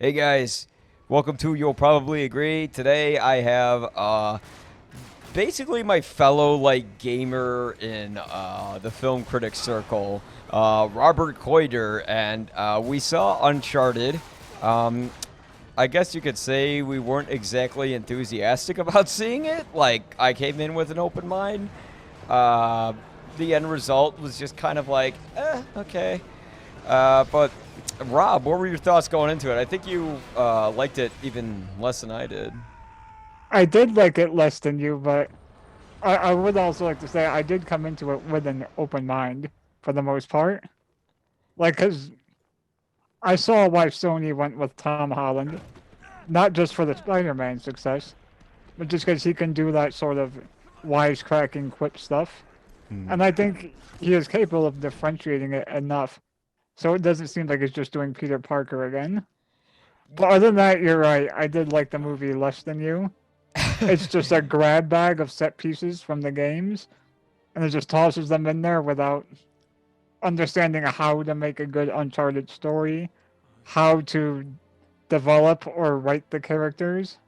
Hey guys, welcome to You'll Probably Agree. Today I have basically my fellow gamer in the film critic circle, Robert Coider, and we saw Uncharted. Um, I guess you could say we weren't exactly enthusiastic about seeing it. Like I came in with an open mind. Uh, the end result was just kind of like, okay. But Rob, what were your thoughts going into it? I think you liked it even less than I did. I did like it less than you, but I would also like to say I did come into it with an open mind for the most part. Like, because I saw why Sony went with Tom Holland, not just for the Spider-Man success, but just because he can do that sort of wisecracking, quip stuff. Hmm. And I think he is capable of differentiating it enough so it doesn't seem like he's just doing Peter Parker again. But other than that, you're right. I did like the movie less than you. It's just a grab bag of set pieces from the games, and it just tosses them in there without understanding how to make a good Uncharted story, how to develop or write the characters.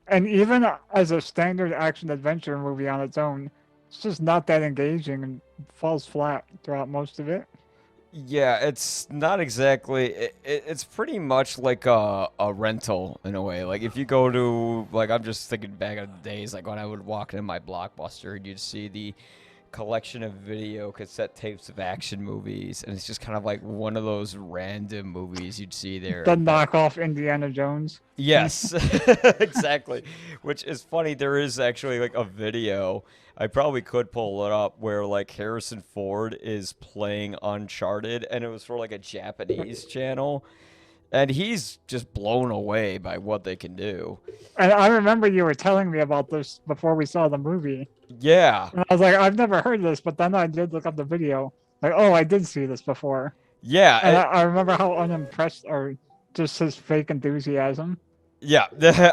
And even as a standard action adventure movie on its own, it's just not that engaging and falls flat throughout most of it. Yeah, it's not exactly. It's pretty much like a rental in a way. Like if you go to I'm just thinking back of the days like when I would walk into my Blockbuster and you'd see the collection of video cassette tapes of action movies, and it's just kind of like one of those random movies you'd see there. The knockoff Indiana Jones. Yes, exactly. Which is funny. There is actually like a video. I probably could pull it up where like Harrison Ford is playing Uncharted, and it was for like a Japanese channel, and he's just blown away by what they can do. And I remember you were telling me about this before we saw the movie. Yeah, And I was like, I've never heard of this, but then I did look up the video. Like, oh, I did see this before. yeah, And I remember how unimpressed or just his fake enthusiasm. yeah.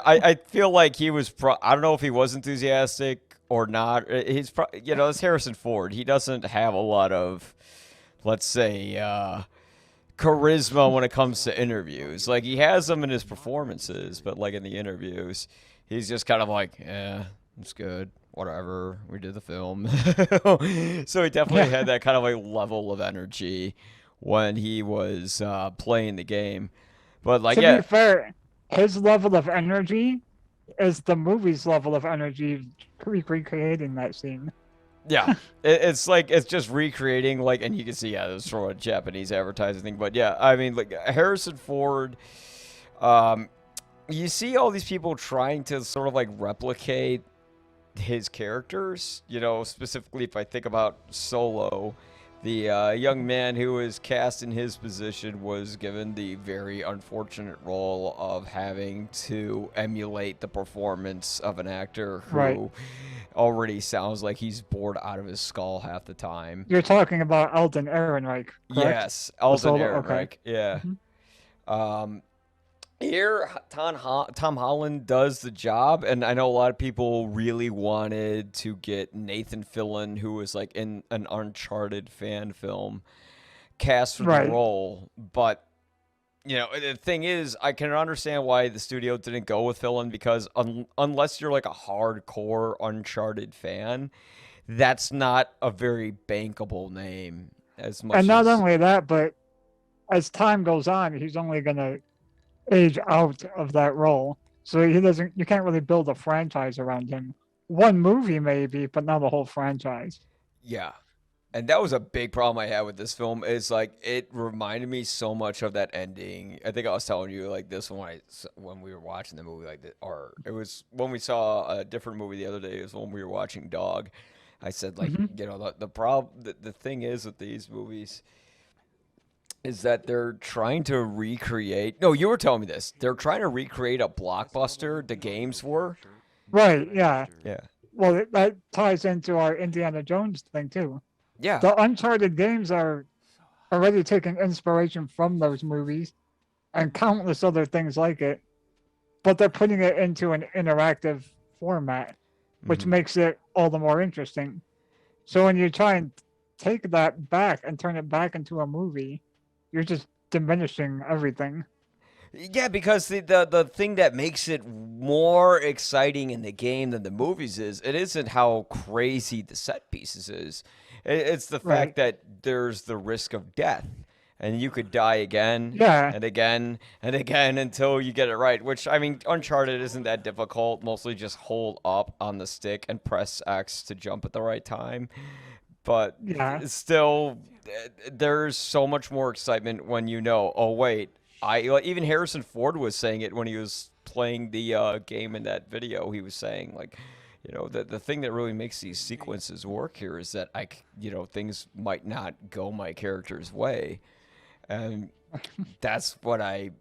I feel like he was. I don't know if he was enthusiastic or not. He's it's Harrison Ford. He doesn't have a lot of, let's say, charisma when it comes to interviews. Like he has them in his performances, but like in the interviews, he's just kind of like, yeah, it's good, whatever. We did the film, so he definitely Yeah. had that kind of like level of energy when he was playing the game. But like, To be yeah, fair, his level of energy is the movie's level of energy recreating that scene. yeah, it's like it's just recreating and you can see it's from a Japanese advertising thing. But yeah, I mean like Harrison Ford. Um, you see all these people trying to sort of like replicate his characters. Specifically if I think about Solo, the young man who was cast in his position was given the very unfortunate role of having to emulate the performance of an actor Right. who already sounds like he's bored out of his skull half the time. You're talking about Alden Ehrenreich, correct? Yes, The Alden solo. Okay. Ehrenreich. Yeah. hmm Um, Here, Tom Holland does the job, and I know a lot of people really wanted to get Nathan Fillion, who was like in an Uncharted fan film, cast for the Right. role. But the thing is, I can understand why the studio didn't go with Fillion because unless you're like a hardcore Uncharted fan, that's not a very bankable name as And much not as. only that, but as time goes on, he's only gonna age out of that role. So he doesn't. You can't really build a franchise around him. One movie maybe, but not a whole franchise. Yeah. And that was a big problem I had with this film. Is like it reminded me so much of that ending. I think I was telling you like this when we were watching the movie or it was when we saw a different movie the other day. It was when we were watching Dog. I said hmm the thing is with these movies is that they're trying to recreate. No, you were telling me this. They're trying to recreate a blockbuster the games were. Right. Yeah. Yeah. Well, that ties into our Indiana Jones thing too. Yeah. The Uncharted games are already taking inspiration from those movies and countless other things like it, but they're putting it into an interactive format, which Hmm. makes it all the more interesting. So when you try and take that back and turn it back into a movie, you're just diminishing everything. Yeah, because the thing that makes it more exciting in the game than the movies is it isn't how crazy the set pieces is. It's the Right. fact that there's the risk of death, and you could die again Yeah. and again and again until you get it right. Which I mean, Uncharted isn't that difficult. Mostly just hold up on the stick and press X to jump at the right time. But Yeah. still, there's so much more excitement when you know. Oh wait, like, even Harrison Ford was saying it when he was playing the game in that video. He was saying like, the thing that really makes these sequences work here is that things might not go my character's way, and that's what I.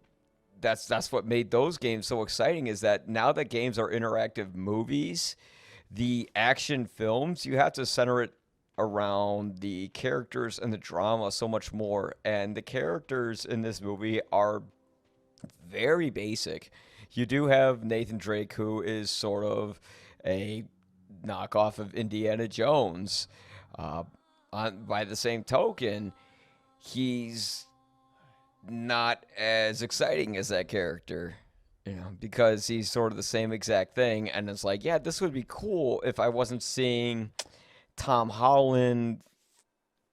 That's what made those games so exciting is that now that games are interactive movies, the action films, you have to center it around the characters and the drama so much more. And the characters in this movie are very basic. You do have Nathan Drake, who is sort of a knockoff of Indiana Jones. Uh, by the same token, he's not as exciting as that character, because he's sort of the same exact thing. And it's like, yeah, this would be cool if I wasn't seeing Tom Holland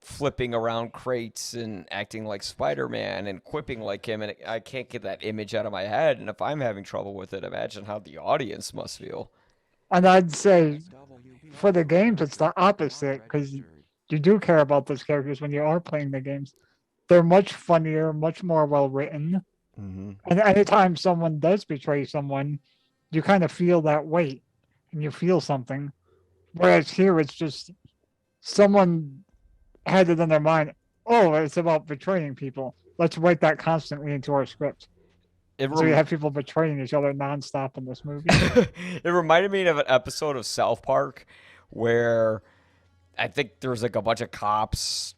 flipping around crates and acting like Spider-Man and quipping like him, and I can't get that image out of my head. And if I'm having trouble with it, imagine how the audience must feel. And I'd say for the games, it's the opposite because you do care about those characters when you are playing the games. They're much funnier, much more well written. Mm-hmm. And anytime someone does betray someone, you kind of feel that weight and you feel something. Whereas here, it's just someone had it in their mind, oh, it's about betraying people. Let's write that constantly into our script. It So you rem- have people betraying each other nonstop in this movie. it reminded me of an episode of South Park where I think there was like a bunch of cops,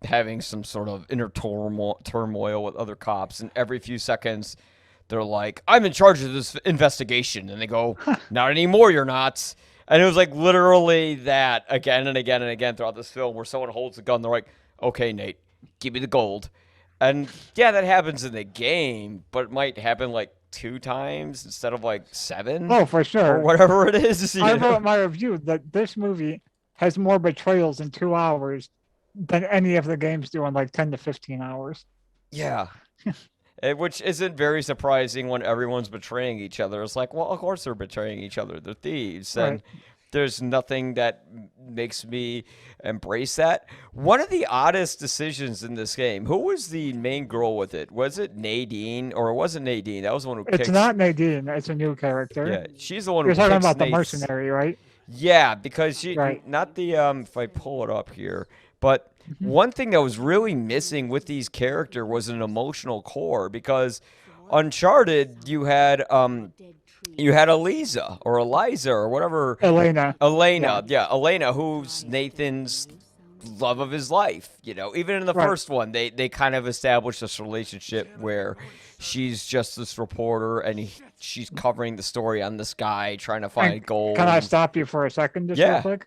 having some sort of inner turmoil with other cops, and every few seconds they're like, "I'm in charge of this investigation," and they go, "Not anymore, you're not." And it was like literally that again and again and again throughout this film, where someone holds a gun, they're like, "Okay, Nate, give me the gold," and yeah, that happens in the game, but it might happen like 2 times instead of like seven Oh, for or sure. whatever it is, I you wrote know? in my review that this movie has more betrayals in 2 hours than any of the games do in like 10 to 15 hours. Yeah, which isn't very surprising when everyone's betraying each other. It's like, well, of course they're betraying each other. They're thieves. And Right. there's nothing that makes me embrace that. One of the oddest decisions in this game, who was the main girl with it? Was it Nadine? Or it wasn't Nadine. That was the one who It's kicks. not Nadine, it's a new character. Yeah, she's the one who You're talking kicks about the Nate's. mercenary, right? Yeah, because she, Right. not the, if I pull it up here, but Mhm. one thing that was really missing with these character was an emotional core because Uncharted, you had Eliza or Eliza or whatever, Elena. Yeah. Elena, yeah, Elena, who's Nathan's love of his life. Even in the Right. first one, they kind of established this relationship where she's just this reporter and she's covering the story on this guy trying to And find can gold. I And, stop you for a second, just real yeah, quick?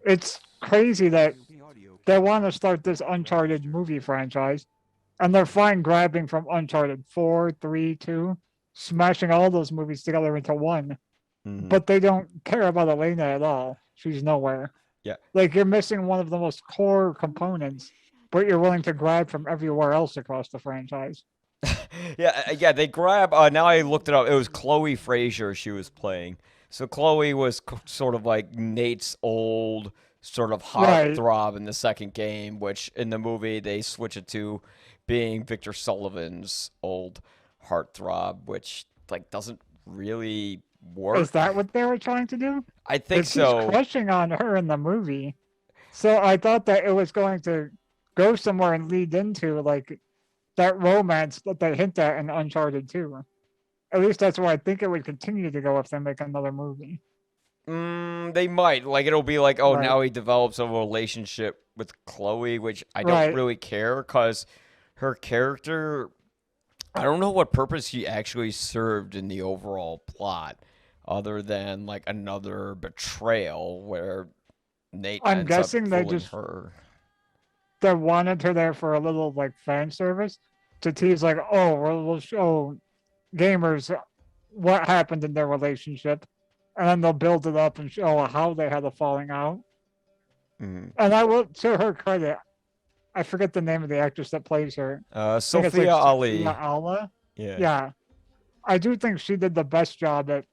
It's crazy that they want to start this Uncharted movie franchise, and they're fine grabbing from Uncharted 4, 3, 2, smashing all those movies together into one, mhm, but they don't care about Elena at all. She's nowhere. yeah. Like, you're missing one of the most core components, but you're willing to grab from everywhere else across the franchise. Yeah. They grab. Now I looked it up. It was Chloe Frazier she was playing. So Chloe was sort of like Nate's old sort of Right. heartthrob in the second game, which in the movie they switch it to being Victor Sullivan's old heartthrob, which like doesn't really Is work. that what they were trying to do? I think Because he's so. crushing on her in the movie. So I thought that it was going to go somewhere and lead into like that romance that they hint at in Uncharted 2. At least that's where I think it would continue to go if they make another movie. They might like it'll be like, oh, Right. now he develops a relationship with Chloe, which I don't Right. really care because her character, I don't know what purpose she actually served in the overall plot, other than like another betrayal where Nate I'm ends up guessing fooling her. they wanted her there for a little like fan service, to tease like, oh, we'll show gamers what happened in their relationship, and then they'll build it up and show how they had a falling out. Mm. And I will, to her credit, I forget the name of the actress that plays her. I think it's like Sophia Sophia Ali. Alla. Yeah. Yeah, I do think she did the best job at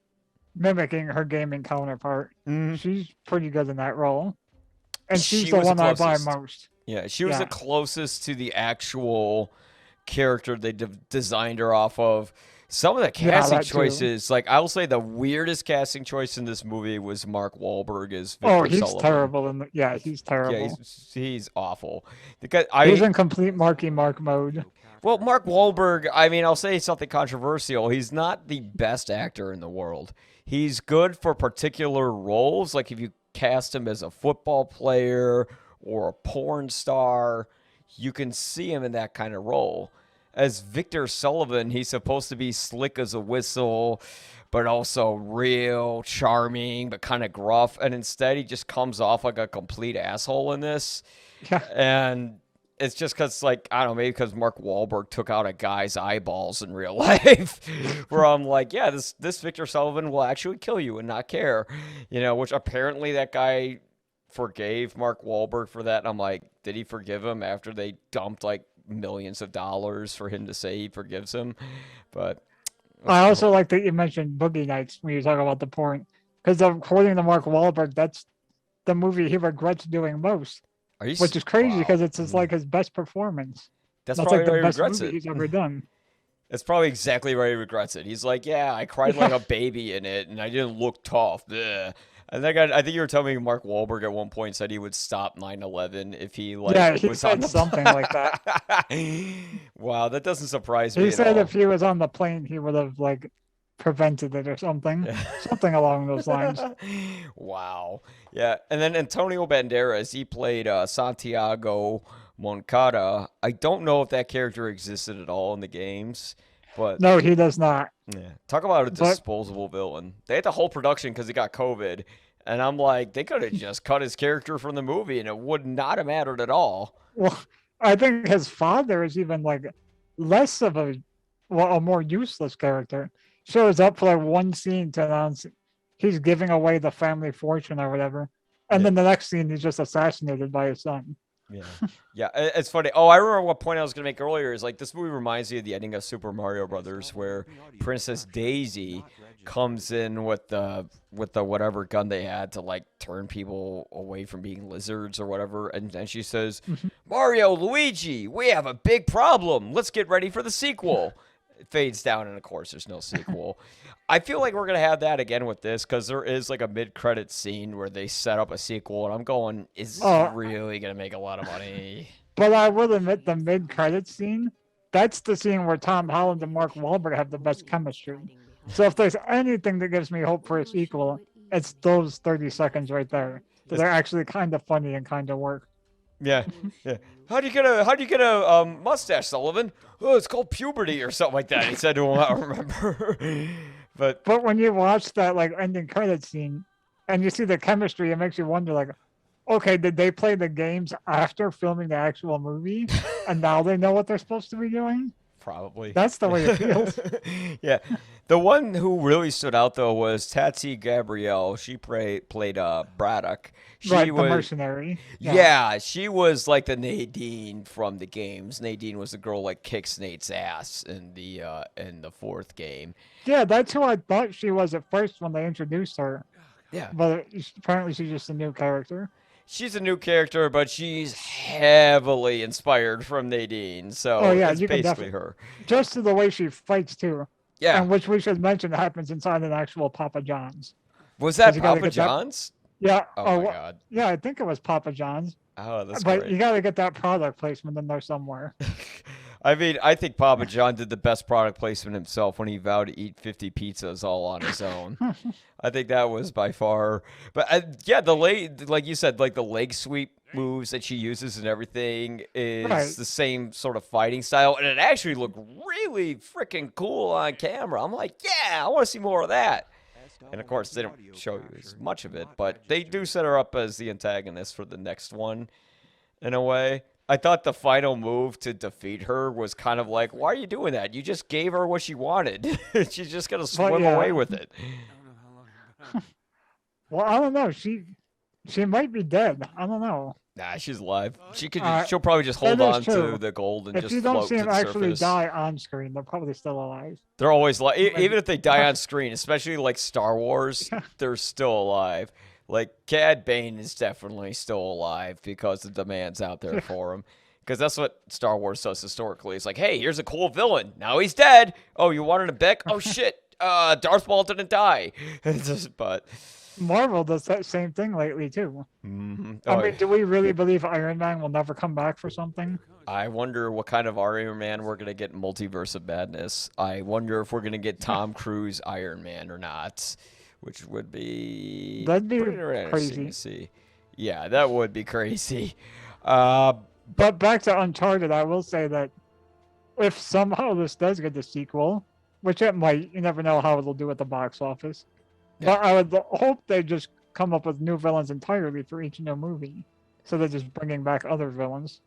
mimicking her gaming counterpart. Mm. She's pretty good in that role, and she's She the was the one I buy closest. most. Yeah, she was the Yeah, closest to the actual character they designed her off of. Some of the yeah, casting that too. choices, like I'll say, the weirdest casting choice in this movie was Mark Wahlberg as Oh, Victor he's Sullivan. terrible, and yeah, he's Yeah, terrible. he's awful. Because He's I in complete Marky Mark mode. well, Mark Wahlberg. I mean, I'll say something controversial. He's not the best actor in the world. He's good for particular roles, like if you cast him as a football player or a porn star, you can see him in that kind of role. As Victor Sullivan, he's supposed to be slick as a whistle, but also real, charming, but kind of gruff. And instead, he just comes off like a complete asshole in this. Yeah, And it's just because, like, I don't know, maybe because Mark Wahlberg took out a guy's eyeballs in real life, where I'm like, yeah, this Victor Sullivan will actually kill you and not care, which apparently that guy forgave Mark Wahlberg for that. And I'm like, did he forgive him after they dumped like millions of dollars for him to say he forgives him? But I also like that you mentioned Boogie Nights when you talk about the porn, because according to Mark Wahlberg, that's the movie he regrets doing most, are you? which is crazy Wow. because it's his, like his best performance. That's That's probably like the why he best regrets movie it. he's ever done. That's probably exactly why he regrets it. He's like, yeah, I cried like Yeah, a baby in it, and I didn't look tough. Bleh. I think you were telling me Mark Wahlberg at one point said he would stop 9/11 if he like yeah, he was on said something like that. the. Wow, that doesn't surprise He me at said if all. he was on the plane, he would have like prevented it or something along those lines. Wow. Yeah, and then Antonio Banderas, he played Santiago Moncada. I don't know if that character existed at all in the games, but No, he does not. yeah, talk about a But disposable villain. They had the whole production because he got COVID, and I'm like, they could have just cut his character from the movie, and it would not have mattered at all. well, I think his father is even like less of a more useless character. Shows up for like one scene to announce he's giving away the family fortune or whatever, and Yeah. then the next scene he's just assassinated by his son. Yeah, yeah, it's funny. Oh, I remember what point I was gonna make earlier is like this movie reminds me of the ending of Super Mario Brothers, where Princess Daisy comes in with the whatever gun they had to like turn people away from being lizards or whatever, and she says, "Mario, Luigi, we have a big problem. Let's get ready for the sequel." It fades down, and of course, there's no sequel. I feel like we're gonna have that again with this because there is like a mid-credit scene where they set up a sequel, and I'm going, is this Oh, really gonna make a lot of money? but I will admit the mid-credit scene. That's the scene where Tom Holland and Mark Wahlberg have the best chemistry. So if there's anything that gives me hope for a sequel, it's those 30 seconds right there. So It's- they're actually kind of funny and kind of work. yeah, yeah. How do you get a mustache, Sullivan? Oh, it's called puberty or something like that. He said to him, I don't remember. But But when you watch that like ending credit scene and you see the chemistry, it makes you wonder like, okay, did they play the games after filming the actual movie and now they know what they're supposed to be doing? probably. That's the way it feels. Yeah. The one who really stood out though was Tatsy Gabrielle. She played Braddock. She Right, the was mercenary. Yeah. yeah, she was like the Nadine from the games. Nadine was the girl like kicks Nate's ass in the fourth game. Yeah, that's who I thought she was at first when they introduced her. Yeah. But apparently she's just a new character. She's a new character, but she's heavily inspired from Nadine, Oh so yeah, it's you can basically definitely her. just to the way she fights too. Yeah. And which we should mention happens inside an actual Papa John's. Was 'Cause that you gotta Papa get that John's? yeah, Oh oh my wha- god. yeah, I think it was Papa John's. Oh, that's But great. you gotta get that product placement in there somewhere. I mean, I think Papa John did the best product placement himself when he vowed to eat 50 pizzas all on his own. I think that was by far. But yeah, the leg, like you said, like the leg sweep moves that she uses and everything is Right. the same sort of fighting style, and it actually looked really freaking cool on camera. I'm like, yeah, I want to see more of that. And of course, they don't show you as much of it, but they do set her up as the antagonist for the next one, in a way. I thought the final move to defeat her was kind of like, why are you doing that? You just gave her what she wanted. She's just gonna But swim away yeah, with it. well, I don't know. She might be dead. I don't know. Nah, she's alive. She could. Uh, She'll probably just that hold is on to true. the gold and If just you don't float see to them the actually surface. die on screen, they're probably still alive. They're always like, Like, even if they die on screen, especially like Star Wars, yeah, they're still alive. Like Cad Bane is definitely still alive because the demand's out there for him. Because that's what Star Wars does historically. It's like, hey, here's a cool villain. Now he's dead. Oh, you wanted him back? Oh shit. Darth Maul didn't die. But Marvel does that same thing lately too. I oh, mean, do we really believe Iron Man will never come back for something? I wonder what kind of Iron Man we're gonna get in Multiverse of Madness. I wonder if we're gonna get Tom Cruise Iron Man or not, which would be That'd be pretty interesting to crazy. see. Yeah, that would be crazy. Uh, But back to Uncharted, I will say that if somehow this does get a sequel, which it might, you never know how it'll do at the box office. Yeah. But I would hope they just come up with new villains entirely for each new movie. So they're just bringing back other villains.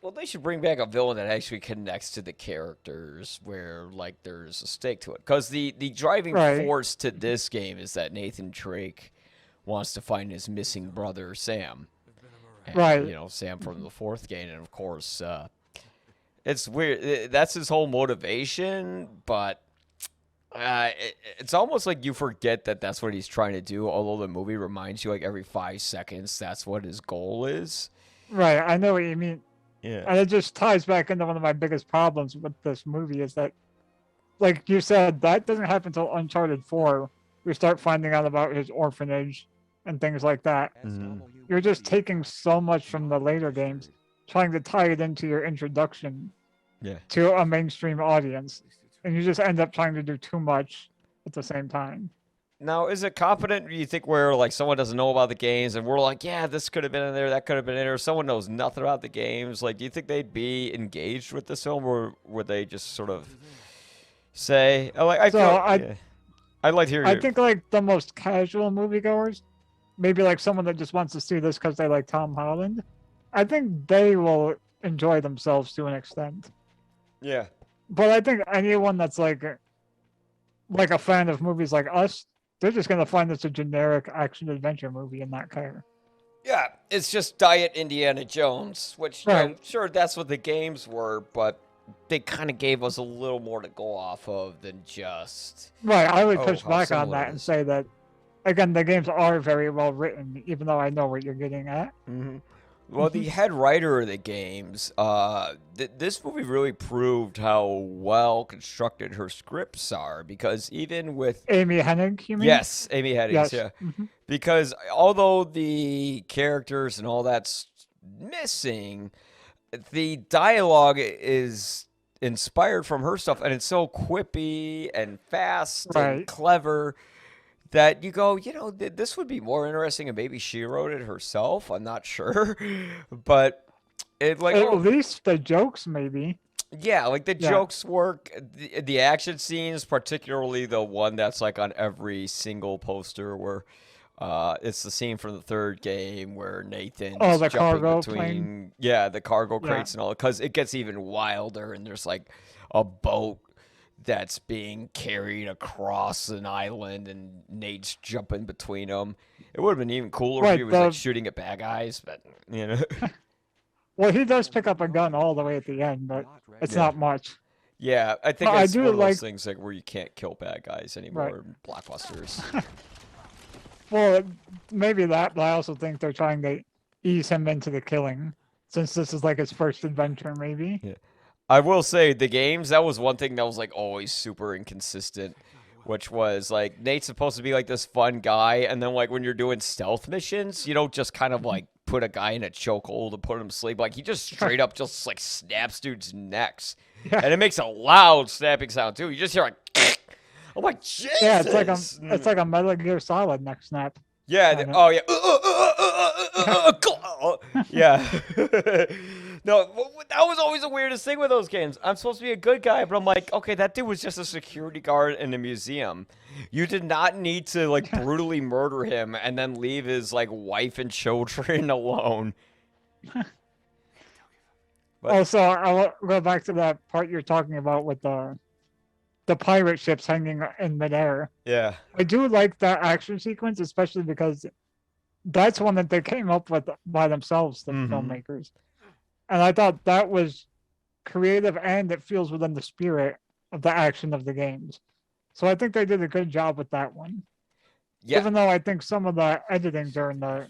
well, they should bring back a villain that actually connects to the characters, where like there's a stake to it. Because the driving Right. force to this game is that Nathan Drake wants to find his missing brother Sam. And, Right. you know, Sam from the fourth game, and of course, it's weird. That's his whole motivation, but it's almost like you forget that that's what he's trying to do. Although the movie reminds you, like every 5 seconds, that's what his goal is. Right, I know what you mean. Yeah. And it just ties back into one of my biggest problems with this movie is that, like you said, that doesn't happen until Uncharted 4. We start finding out about his orphanage and things like that. You're just taking so much from the later games, trying to tie it into your introduction Yeah. to a mainstream audience. And you just end up trying to do too much at the same time. Now, is it competent? You think where like someone doesn't know about the games, and we're like, yeah, this could have been in there, that could have been in there. Someone knows nothing about the games. Like, do you think they'd be engaged with this film, or would they just sort of say, like, I So feel, I- yeah. I'd like to hear I your, think like the most casual moviegoers, maybe like someone that just wants to see this because they like Tom Holland, I think they will enjoy themselves to an extent. yeah. But I think anyone that's like a fan of movies like us, they're just gonna find this a generic action adventure movie and not care. Yeah, it's just Diet Indiana Jones, which, you know, Right. sure, that's what the games were, but they kind of gave us a little more to go off of than just. Right, I would Oh, push how back on similar that it and is. say that again, the games are very well written, even though I know what you're getting at. Well, the head writer of the games, this movie really proved how well constructed her scripts are, because even with Amy Hennig, you mean? yes, Amy Hennig, Yes. yeah, Mhm. because although the characters and all that's missing, the dialogue is inspired from her stuff, and it's so quippy and fast and Right. clever that you go, you know, this would be more interesting if maybe she wrote it herself. I'm not sure, but it like At least the jokes, maybe. yeah, like the Yeah. jokes work, the action scenes, particularly the one that's like on every single poster where. It's the scene from the third game where Nathan's Oh, the jumping cargo between, plane? yeah, the cargo Yeah. crates and all, because it gets even wilder, and there's like a boat that's being carried across an island, and Nate's jumping between them. It would have been even cooler if Right, he was like the- shooting at bad guys, but you know, Well, he does pick up a gun all the way at the end, but it's Yeah. not much. yeah, I think Well, I it's do one of those like- things like where you can't kill bad guys anymore in blockbusters. Well, maybe that, but I also think they're trying to ease him into the killing, since this is like his first adventure, maybe. I will say the games, that was one thing that was like always super inconsistent, which was like Nate's supposed to be like this fun guy, and then like when you're doing stealth missions, you don't just kind of like put a guy in a chokehold and put him to sleep. Like he just straight up just like snaps dudes' necks, Yeah. and it makes a loud snapping sound too. You just hear like, I'm like, Jesus! Yeah, it's like a Metal Gear Solid neck snap. Yeah. kinda. Oh, yeah. Yeah. No, that was always the weirdest thing with those games. I'm supposed to be a good guy, but I'm like, okay, that dude was just a security guard in a museum. You did not need to like brutally murder him and then leave his like wife and children alone. But Also, I'll go back to that part you're talking about with the pirate ships hanging in midair. yeah. I do like that action sequence, especially because that's one that they came up with by themselves, the Mm-hmm. filmmakers. And I thought that was creative and it feels within the spirit of the action of the games. So I think they did a good job with that one. Yeah. Even though I think some of the editing during the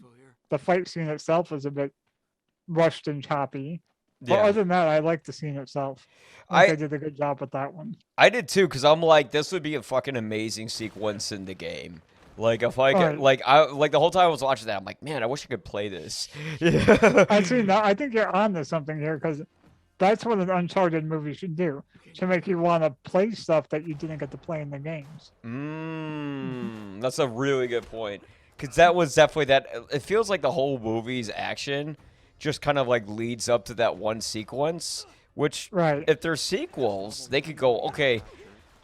fight scene itself was a bit rushed and choppy. But Yeah. other than that, I like the scene itself. I think I they did a good job with that one. I did too, because I'm like, this would be a fucking amazing sequence in the game. Like if I All could, right. like the whole time I was watching that, I'm like, man, I wish I could play this. Yeah. Actually, no, I think you're on to something here because that's what an Uncharted movie should do to make you want to play stuff that you didn't get to play in the games. That's a really good point. Because that was definitely that. It feels like the whole movie's action just kind of like leads up to that one sequence. Which, Right. if there's sequels, they could go, okay,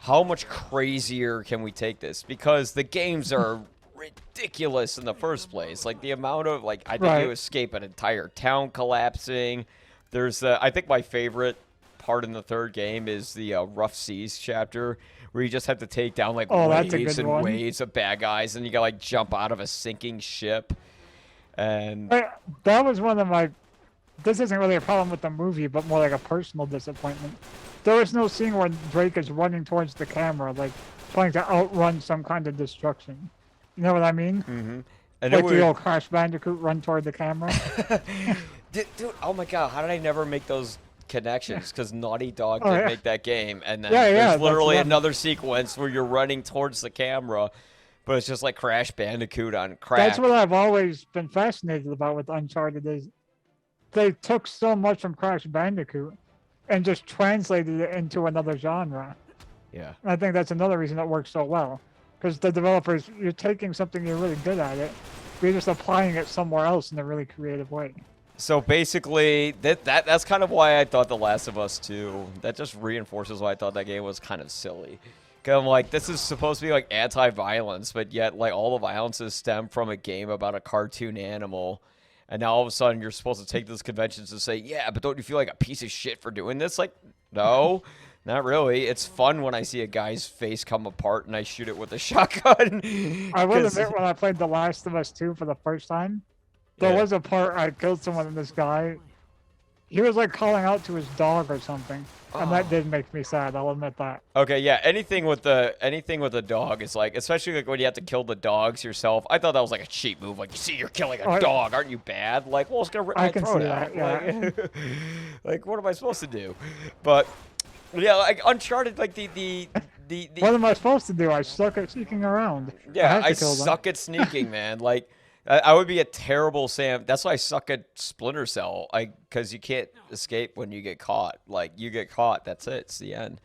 how much crazier can we take this? Because the games are ridiculous in the first place. Like the amount of like I think you Right. escape an entire town collapsing. There's I think my favorite part in the third game is the rough seas chapter where you just have to take down like Oh, that's a waves good and one. waves of bad guys and you gotta like jump out of a sinking ship and That was one of my. This isn't really a problem with the movie, but more like a personal disappointment. There was no scene where Drake is running towards the camera, like trying to outrun some kind of destruction. You know what I mean? and it Like the would old Crash Bandicoot run toward the camera. dude, oh my god, how did I never make those connections? Because Naughty Dog Oh, did yeah. make that game, and then Yeah, yeah, there's that's literally what I'm- another sequence where you're running towards the camera, but it's just like Crash Bandicoot on crack. That's what I've always been fascinated about with Uncharted is they took so much from Crash Bandicoot and just translated it into another genre. Yeah. And I think that's another reason it works so well. Because the developers, you're taking something you're really good at it, but you're just applying it somewhere else in a really creative way. So basically, that's kind of why I thought The Last of Us 2. That just reinforces why I thought that game was kind of silly. Cause I'm like, this is supposed to be like anti-violence, but yet like all the violences stem from a game about a cartoon animal. And now all of a sudden you're supposed to take those conventions and say, yeah, but don't you feel like a piece of shit for doing this? Like, no, not really. It's fun when I see a guy's face come apart and I shoot it with a shotgun. I will 'Cause- admit, when I played The Last of Us 2 for the first time, there Yeah. was a part I killed someone and this guy, he was like calling out to his dog or something. And that did make me sad, I'll admit that. Okay, yeah. Anything with the dog is like, especially like when you have to kill the dogs yourself. I thought that was like a cheap move. Like, you see, you're killing a dog, aren't you bad? Like, well, it's gonna rip I my can throat see out. that, yeah. Like, what am I supposed to do? But yeah, like Uncharted, like the What am I supposed to do? I suck at sneaking around. yeah, have to I kill them. suck at sneaking, man. Like, I would be a terrible Sam. That's why I suck at Splinter Cell. Because you can't escape when you get caught. Like, you get caught, that's it. It's the end.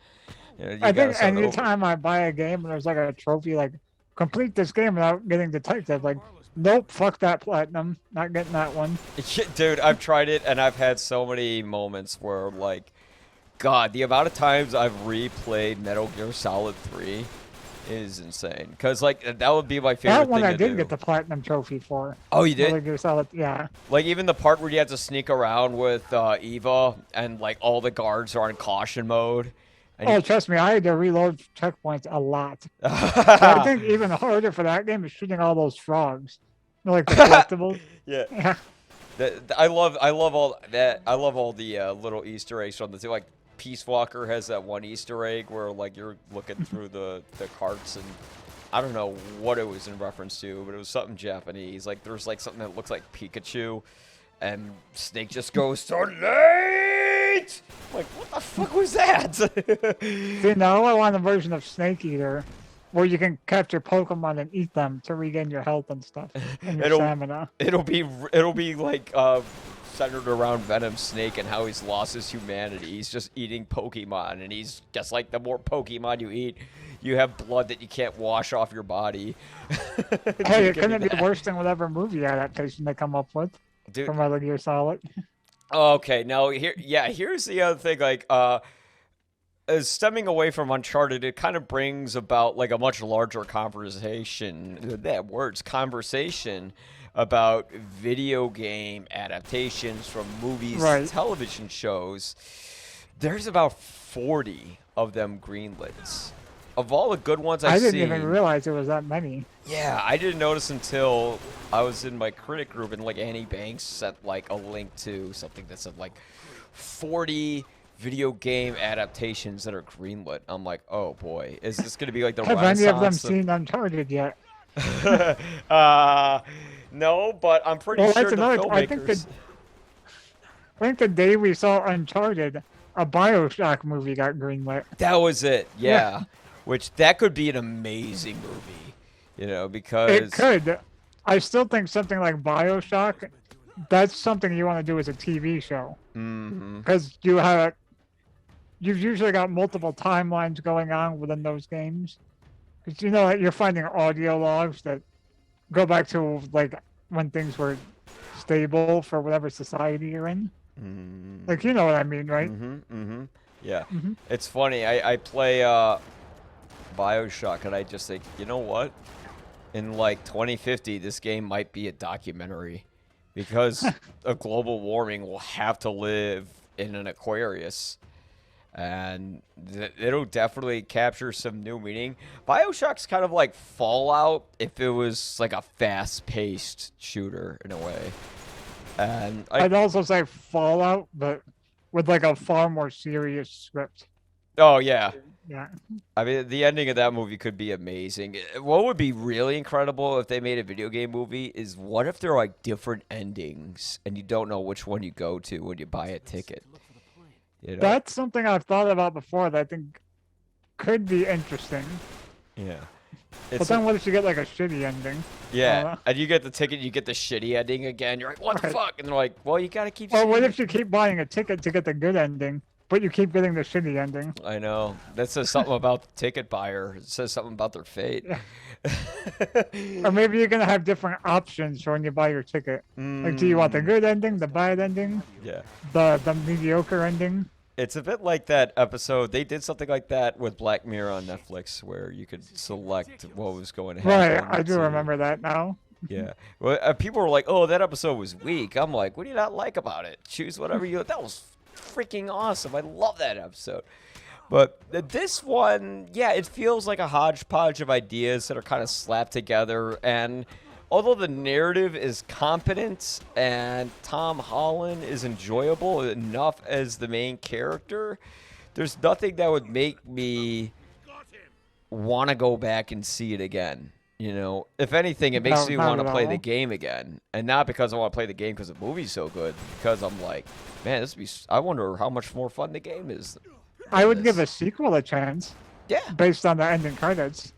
You know, you I gotta think start over. anytime I buy a game and there's like a trophy, like complete this game without getting detected, like nope, fuck that platinum, not getting that one. Dude, I've tried it and I've had so many moments where like, God, the amount of times I've replayed Metal Gear Solid 3 is insane. Cause like that would be my favorite That one thing I to did do. get the platinum trophy for. Oh, you did? Metal Gear Solid, yeah. Like even the part where you have to sneak around with Eva and like all the guards are on caution mode. And Oh, trust me, I had to reload checkpoints a lot. I think even harder for that game is shooting all those frogs. You know, like the collectibles. yeah. Yeah. I love all that. I love all the little Easter eggs from the two. Like Peace Walker has that one Easter egg where like you're looking through the carts and I don't know what it was in reference to, but it was something Japanese. Like there's like something that looks like Pikachu, and Snake just goes so late. Like what the fuck was that? See, now I want a version of Snake Eater where you can capture Pokemon and eat them to regain your health and stuff and your stamina. It'll be like centered around Venom Snake and how he's lost his humanity. He's just eating Pokemon, and he's just like the more Pokemon you eat, you have blood that you can't wash off your body. Hey, it couldn't be worse than whatever movie adaptation they come up with Dude, from Metal Gear Solid. okay, now here's the other thing. Like, stemming away from Uncharted, it kind of brings about like a much larger conversation. Conversation about video game adaptations from movies to Right. television shows, there's about 40 of them greenlit. Of all the good ones I've I didn't even seen, realize it was that many. yeah, I didn't notice until I was in my critic group and like Annie Banks sent like a link to something that said like 40 video game adaptations that are greenlit. I'm like, oh boy, is this gonna be like the Have any of them renaissance of seen Uncharted yet? uh, no, but I'm pretty Well, sure that's the another. filmmakers. I think the day we saw Uncharted, a Bioshock movie got greenlit. That was it, Yeah. yeah. Which that could be an amazing movie, It because could. I still think something like Bioshock, that's something you want to do as a TV show. mhm. Because you've usually got multiple timelines going on within those games. Because you know that you're finding audio logs that go back to like when things were stable for whatever society you're in. Mm, Like you know what I mean, right? yeah. Mhm. It's funny. I play Bioshock, and I just think, you know what? In like 2050, this game might be a documentary, because of global warming, we'll have to live in an Aquarius, and it'll definitely capture some new meaning. Bioshock's kind of like Fallout if it was like a fast-paced shooter in a way. And I'd also say Fallout, but with like a far more serious script. oh yeah, Yeah. I mean the ending of that movie could be amazing. What would be really incredible if they made a video game movie is, what if there are like different endings and you don't know which one you go to when you buy a ticket? That's something I've thought about before that I think could be interesting. Yeah. But It's then what if you get like a shitty ending? yeah, and you get the ticket, you get the shitty ending again. You're like, what the Right. fuck? And they're like, well, you gotta keep. Or what seeing if you keep buying a ticket to get the good ending, but you keep getting the shitty ending? I know. That says something about the ticket buyer. It says something about their fate. Yeah. Or maybe you're gonna have different options for when you buy your ticket. Like, do you want the good ending, the bad ending, Yeah. the mediocre ending? It's a bit like that episode. They did something like that with Black Mirror on Netflix, where you could select what was going to Right, happen. I do to- remember that now. Yeah. Well, people were like, "Oh, that episode was weak." I'm like, "What do you not like about it? Choose whatever you." That was freaking awesome. I love that episode. But this one, yeah, it feels like a hodgepodge of ideas that are kind of slapped together. And although the narrative is competent and Tom Holland is enjoyable enough as the main character, there's nothing that would make me want to go back and see it again. If anything, it makes No, me not want to at play the all. game again, and not because I want to play the game because the movie's so good. Because I'm like, man, I wonder how much more fun the game is. I would this. give a sequel a chance Yeah. based on the ending credits.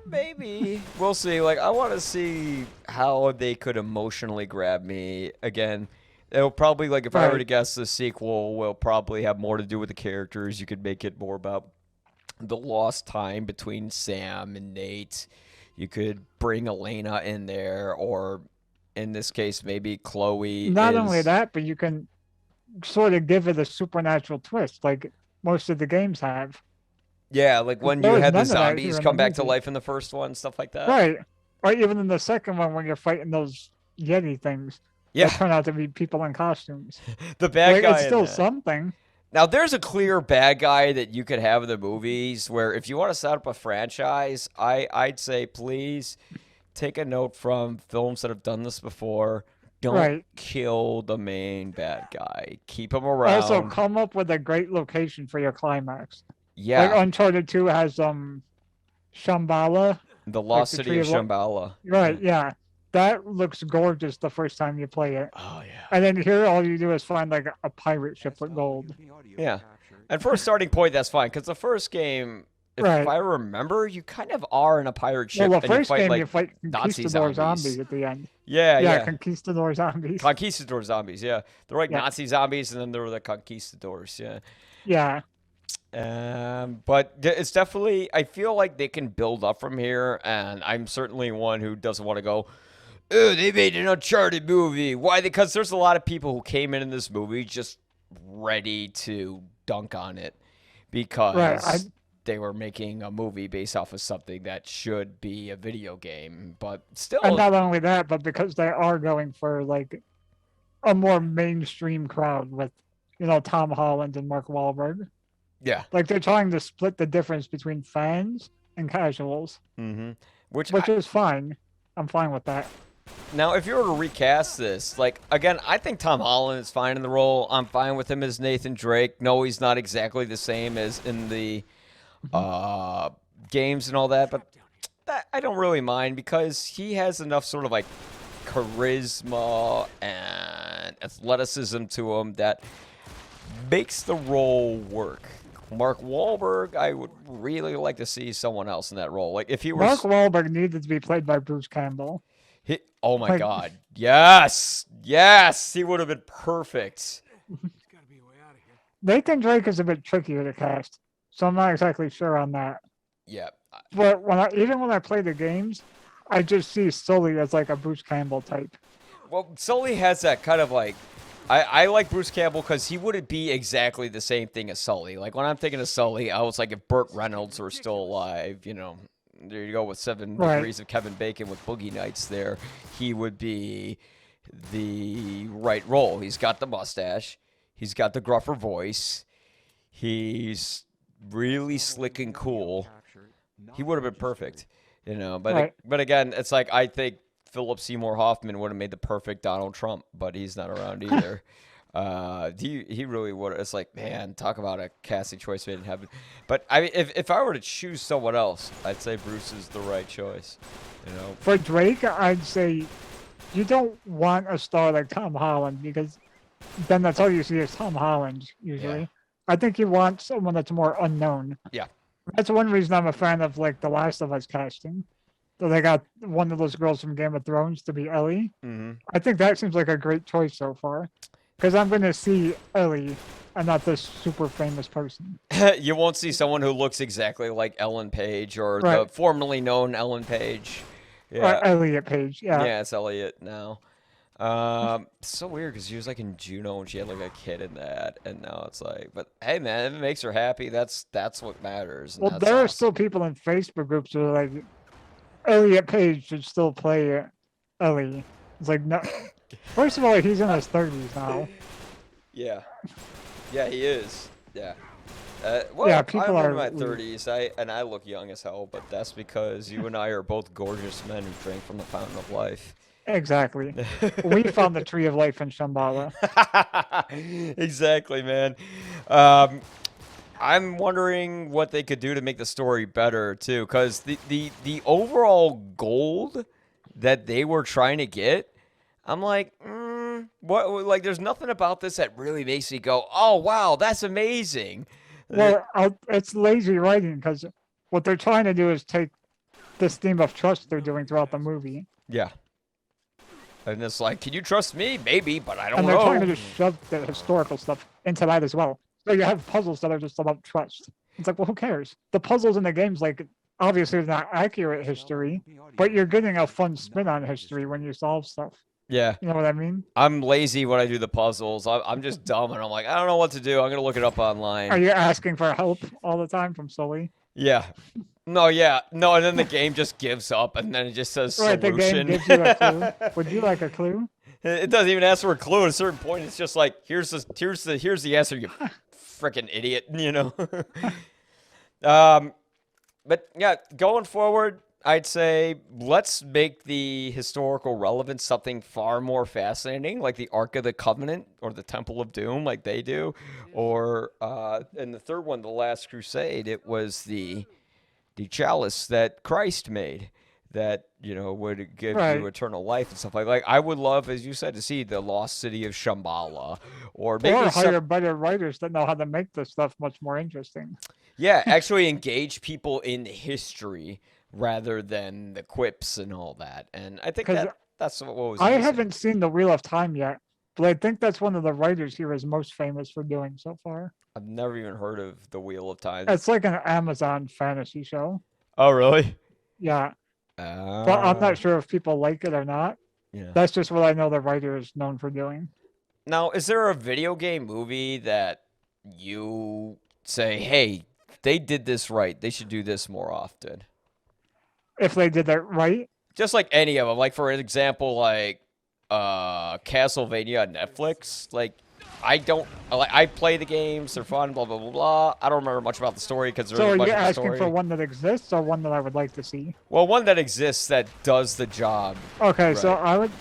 Maybe we'll see. Like, I want to see how they could emotionally grab me again. It'll probably, like, if I were to Right. guess, the sequel will probably have more to do with the characters. You could make it more about the lost time between Sam and Nate. You could bring Elena in there, or in this case, maybe Chloe. Not only that, but you can sort of give it a supernatural twist, like most of the games have. Yeah, like when There you was had the none of that zombies here in come the back to movie. life in the first one, stuff like that. Right. Or even in the second one when you're fighting those Yeti things Yeah, that turn out to be people in costumes. the bad Like, guy. it's in still that. something. Now, there's a clear bad guy that you could have in the movies where if you want to set up a franchise, I'd say please take a note from films that have done this before. Don't Right. kill the main bad guy. Keep him around. Also, come up with a great location for your climax. yeah, Like Uncharted 2 has Shambhala. the Lost the City Tree of of Li- Shambhala. Right, yeah. That looks gorgeous the first time you play it. Oh, yeah. And then here all you do is find like a pirate ship with gold. Yeah. And for a starting point, that's fine, because the first game, if Right. I remember, you kind of are in a pirate ship. Well, the and first you fight, game like, you fight Nazi conquistador zombies. zombies at the end. Yeah, Yeah, yeah. conquistador zombies. Conquistador zombies, yeah. They're like Yeah. Nazi zombies, and then there were the conquistadors, yeah. Yeah. But it's definitely, I feel like they can build up from here, and I'm certainly one who doesn't want to go, oh, they made an Uncharted movie. Why? Because there's a lot of people who came in this movie just ready to dunk on it. Because Right. they were making a movie based off of something that should be a video game. But And still, not only that, but because they are going for like a more mainstream crowd with, Tom Holland and Mark Wahlberg. yeah. Like they're trying to split the difference between fans and casuals, Mm-hmm. Which which is fine. I'm fine with that. now, if you were to recast this, like again, I think Tom Holland is fine in the role. I'm fine with him as Nathan Drake. No, he's not exactly the same as in the Mhm. games and all that, but that I don't really mind because he has enough sort of like charisma and athleticism to him that makes the role work. Mark Wahlberg, I would really like to see someone else in that role. Like if he were, Mark Wahlberg needed to be played by Bruce Campbell. oh my Like, God, yes, yes, he would have been perfect. Nathan Drake is a bit trickier to cast, so I'm not exactly sure on that. Yeah, But even when I play the games, I just see Sully as like a Bruce Campbell type. well, Sully has that kind of like. I like Bruce Campbell because he wouldn't be exactly the same thing as Sully. Like when I'm thinking of Sully, I was like, if Burt Reynolds were still alive, there you go with Seven Right. Degrees of Kevin Bacon with Boogie Nights there, he would be the right role. He's got the mustache, he's got the gruffer voice, he's really slick and cool. He would have been perfect, But Right. but again, it's like I think Philip Seymour Hoffman would have made the perfect Donald Trump, but he's not around either. He really would. It's like, man, talk about a casting choice made in heaven. But I mean, if I were to choose someone else, I'd say Bruce is the right choice. For Drake, I'd say you don't want a star like Tom Holland because then that's all you see is Tom Holland usually. Yeah. I think you want someone that's more unknown. Yeah. That's one reason I'm a fan of like The Last of Us casting. So they got one of those girls from Game of Thrones to be Ellie. Mm-hmm. I think that seems like a great choice so far. Because I'm going to see Ellie and not this super famous person. You won't see someone who looks exactly like Ellen Page or the Right. formerly known Ellen Page. Or Yeah. Elliot Page, yeah. Yeah, it's Elliot now. So weird because she was like in Juno and she had like a kid in that, and now it's like, but hey, man, if it makes her happy, that's what matters. And Well, that's there are awesome. still people in Facebook groups who are like, Elliot Page should still play Ellie. It's like, no. First of all, he's in his 30s now. Yeah, yeah, he is. Yeah. Well, Yeah, people I'm in are my weird. 30s. I look young as hell, but that's because you and I are both gorgeous men who drank from the fountain of life. Exactly. We found the tree of life in Shambhala. Exactly, man. I'm wondering what they could do to make the story better too, because the overall gold that they were trying to get, I'm like, what? Like, there's nothing about this that really makes me go, oh wow, that's amazing. Well, it's lazy writing because what they're trying to do is take this theme of trust they're doing throughout the movie, Yeah. And it's like, can you trust me? Maybe, but I don't and they're trying to know. just shove the historical stuff into that as well. So you have puzzles that are just about trust. It's like, well, who cares? The puzzles in the games, like, obviously they're not accurate history, but you're getting a fun spin on history when you solve stuff. Yeah. You know what I mean? I'm lazy when I do the puzzles. I'm just dumb, and I'm like, I don't know what to do. I'm gonna look it up online. Are you asking for help all the time from Sully? Yeah. No, yeah. No, and then the game just gives up, and then it just says Right, the solution. game gives you a clue. Would you like a clue? It doesn't even ask for a clue. At a certain point, it's just like, here's the answer, you freaking idiot, But yeah, going forward, I'd say let's make the historical relevance something far more fascinating, like the Ark of the Covenant or the Temple of Doom, like they do, or in the third one, the Last Crusade, it was the chalice that Christ made that would give Right. you eternal life and stuff like. I would love, as you said, to see the lost city of Shambhala, or maybe Or hire better writers that know how to make this stuff much more interesting. yeah, actually engage people in history rather than the quips and all that. And I think 'Cause that's what was. I missing. haven't seen The Wheel of Time yet, but I think that's one of the writers here is most famous for doing so far. I've never even heard of the Wheel of Time. It's like an Amazon fantasy show. Oh, really? Yeah, but I'm not sure if people like it or not. Yeah. That's just what I know the writer is known for doing. Now, is there a video game movie that you say, hey, they did this right. They should do this more often. If they did that right. Just like any of them. Like, for example, like Castlevania on Netflix. Like, I play the games. They're fun, blah, blah, blah, blah. I don't remember much about the story because there So isn't are much you of a asking story. for one that exists or one that I would like to see? Well, one that exists that does the job. Okay, so Right. I would.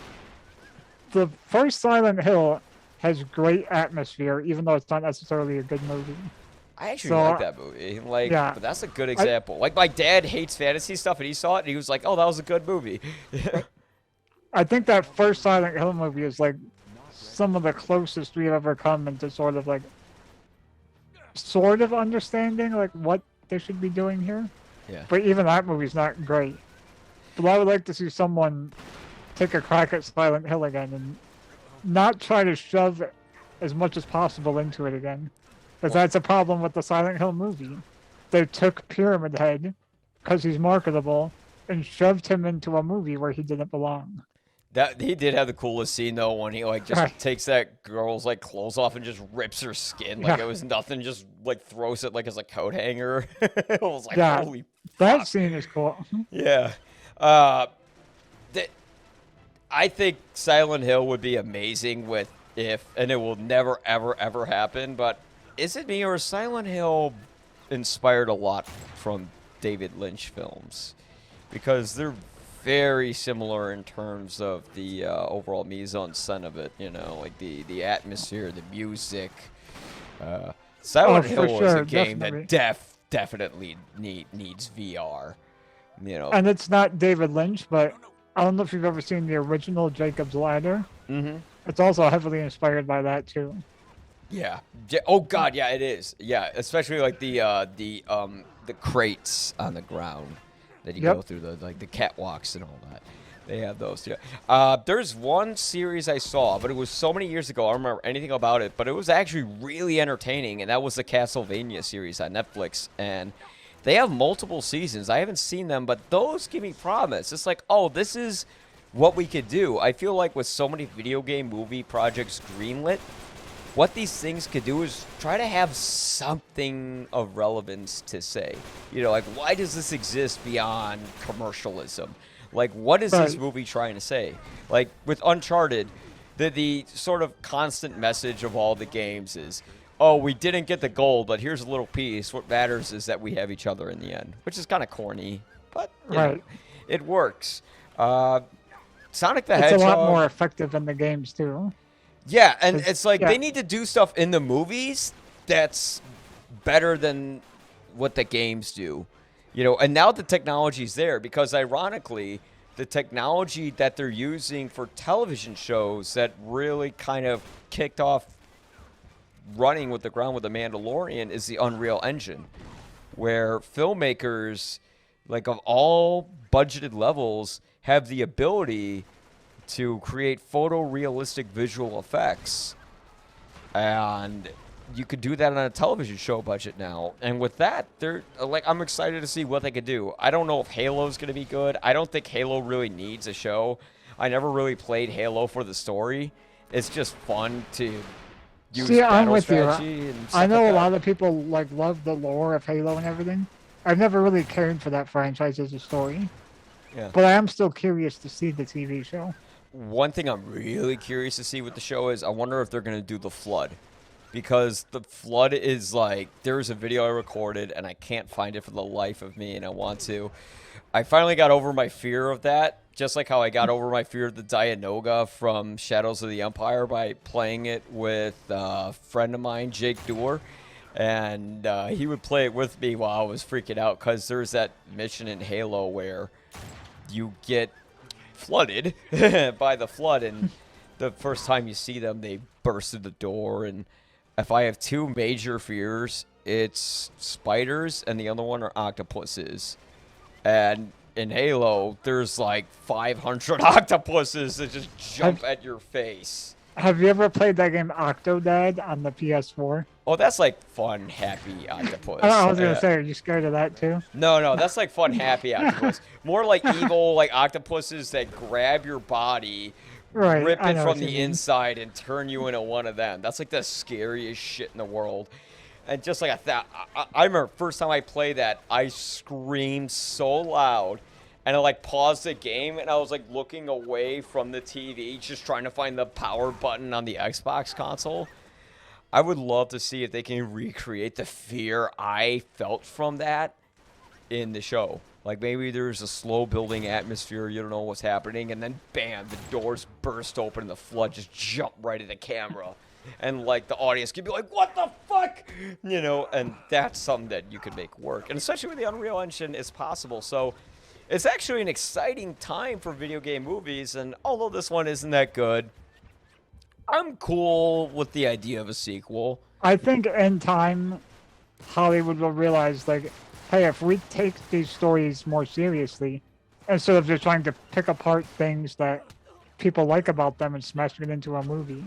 The first Silent Hill has great atmosphere, even though it's not necessarily a good movie. I actually So, like that movie. Like, yeah. but that's a good example. Like, my dad hates fantasy stuff, and he saw it, and he was like, "Oh, that was a good movie." I think that first Silent Hill movie is like some of the closest we've ever come into sort of understanding like what they should be doing here. Yeah. But even that movie's not great. But I would like to see someone take a crack at Silent Hill again and not try to shove as much as possible into it again. Because that's a problem with the Silent Hill movie. They took Pyramid Head, because he's marketable, and shoved him into a movie where he didn't belong. That he did have the coolest scene though when he like just Right. takes that girl's like clothes off and just rips her skin like Yeah. it was nothing, just like throws it like as a coat hanger. It was like Yeah. holy That fuck. scene is cool. Yeah. That I think Silent Hill would be amazing with if, and it will never ever ever happen. But is it me or is Silent Hill inspired a lot from David Lynch films? Because they're very similar in terms of the overall mise en scène of it. You know, like the atmosphere, the music. Silent for Hill is a sure, game definitely. that definitely needs VR. You know. And it's not David Lynch, but I don't know if you've ever seen the original Jacob's Ladder. Mm-hmm. It's also heavily inspired by that too. Yeah. Oh God, yeah, it is. Yeah, especially like the crates on the ground that you Yep. go through, the catwalks and all that. They have those. Yeah. There's one series I saw, but it was so many years ago. I don't remember anything about it, but it was actually really entertaining, and that was the Castlevania series on Netflix. And they have multiple seasons. I haven't seen them, but those give me promise. It's like, oh, this is what we could do. I feel like with so many video game movie projects greenlit, what these things could do is try to have something of relevance to say. You know, like, why does this exist beyond commercialism? Like, what is this Right. movie trying to say? Like, with Uncharted, the sort of constant message of all the games is, oh, we didn't get the gold, but here's a little piece. What matters is that we have each other in the end, which is kind of corny, but you know, Right. it works. Sonic the It's Hedgehog. a lot more effective in the games too. Yeah, and it's like Yeah. they need to do stuff in the movies that's better than what the games do. You know, and now the technology's there because ironically, the technology that they're using for television shows that really kind of kicked off running with the ground with the Mandalorian is the Unreal Engine, where filmmakers like of all budgeted levels have the ability to create photorealistic visual effects. And you could do that on a television show budget now. And with that, they're like, I'm excited to see what they could do. I don't know if Halo's going to be good. I don't think Halo really needs a show. I never really played Halo for the story. It's just fun to use See, I'm battle with you. strategy and stuff I know like a that. lot of people like love the lore of Halo and everything. I've never really cared for that franchise as a story, Yeah. but I am still curious to see the TV show. One thing I'm really curious to see with the show is I wonder if they're going to do the flood. Because the flood is like, there's a video I recorded and I can't find it for the life of me and I want to. I finally got over my fear of that, just like how I got over my fear of the Dianoga from Shadows of the Empire by playing it with a friend of mine, Jake Doer. And he would play it with me while I was freaking out because there's that mission in Halo where you get flooded by the flood, and the first time you see them, they burst through the door. And if I have two major fears, it's spiders, and the other one are octopuses. And in Halo, there's like 500 octopuses that just jump at your face. Have you ever played that game Octodad on the PS4? Oh, that's like fun, happy octopus. I was gonna say, are you scared of that too? No, that's like fun, happy octopus. More like evil, like octopuses that grab your body, Right, rip I it know from what you the mean. inside, and turn you into one of them. That's like the scariest shit in the world. And just like I remember first time I played that, I screamed so loud. And I like paused the game and I was like looking away from the TV, just trying to find the power button on the Xbox console. I would love to see if they can recreate the fear I felt from that in the show. Like maybe there's a slow building atmosphere, you don't know what's happening, and then bam, the doors burst open and the flood just jumped right at the camera. And like the audience could be like, what the fuck? You know, and that's something that you could make work. And especially with the Unreal Engine, it's possible. So it's actually an exciting time for video game movies, and although this one isn't that good, I'm cool with the idea of a sequel. I think in time, Hollywood will realize, like, hey, if we take these stories more seriously, instead of just trying to pick apart things that people like about them and smashing it into a movie,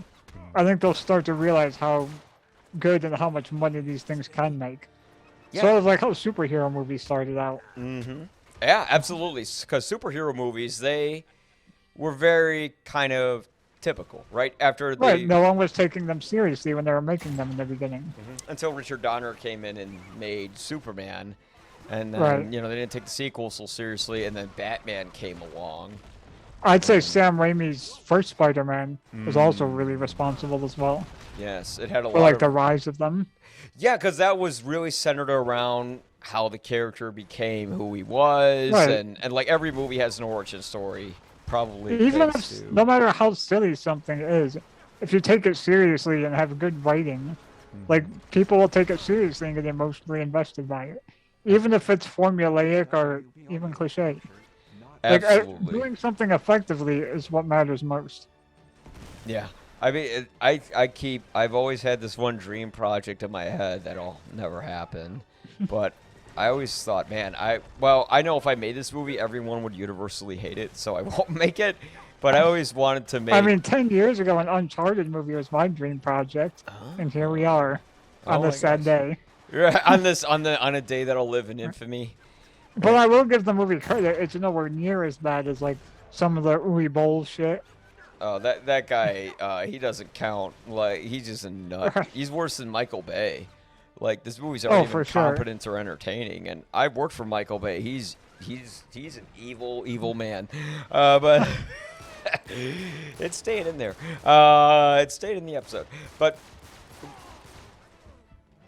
I think they'll start to realize how good and how much money these things can make. Yeah. Sort of like how superhero movies started out. Mm-hmm. Yeah, absolutely. Because superhero movies, they were very kind of typical, right? After the Right, no one was taking them seriously when they were making them in the beginning. until Richard Donner came in and made Superman, and then Right. you know they didn't take the sequel so seriously, and then Batman came along. I'd say Sam Raimi's first Spider-Man was also really responsible as well. Yes, it had a For lot like of the rise of them. yeah, because that was really centered around how the character became who he was, Right. and like every movie has an origin story. Probably Even thanks if, to no matter how silly something is, if you take it seriously and have good writing, like people will take it seriously and get emotionally invested by it, even if it's formulaic or even cliche. Like absolutely. doing something effectively is what matters most. Yeah. I mean, I've always had this one dream project in my head that'll never happen. But I always thought, man, I know if I made this movie, everyone would universally hate it, so I won't make it. But I always wanted to make. I mean, 10 years ago, an Uncharted movie was my dream project, and here we are on Oh this my sad day. on a day that'll live in infamy. But I will give the movie credit; it's nowhere near as bad as like some of the ooey bullshit. Oh, that guy, he doesn't count. Like he's just a nut. Right. He's worse than Michael Bay. Like this movie's Oh, aren't for even sure. competent or entertaining. And I've worked for Michael Bay. He's an evil man. But it's staying in there. It's staying in the episode. But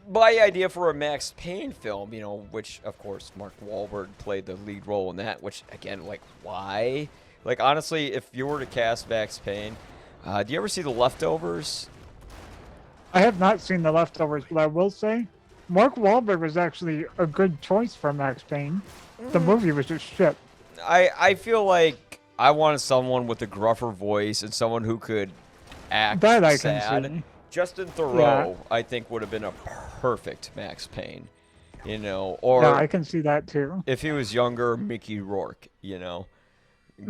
my idea for a Max Payne film, you know, which of course Mark Wahlberg played the lead role in that. Which again, like why? Like honestly, if you were to cast Max Payne, do you ever see The Leftovers? I have not seen The Leftovers, but I will say, Mark Wahlberg was actually a good choice for Max Payne. The movie was just shit. I feel like I wanted someone with a gruffer voice and someone who could act That I sad. can see. Justin Theroux, I think, would have been a perfect Max Payne. You know, or Yeah, I can see that too. if he was younger, Mickey Rourke, you know.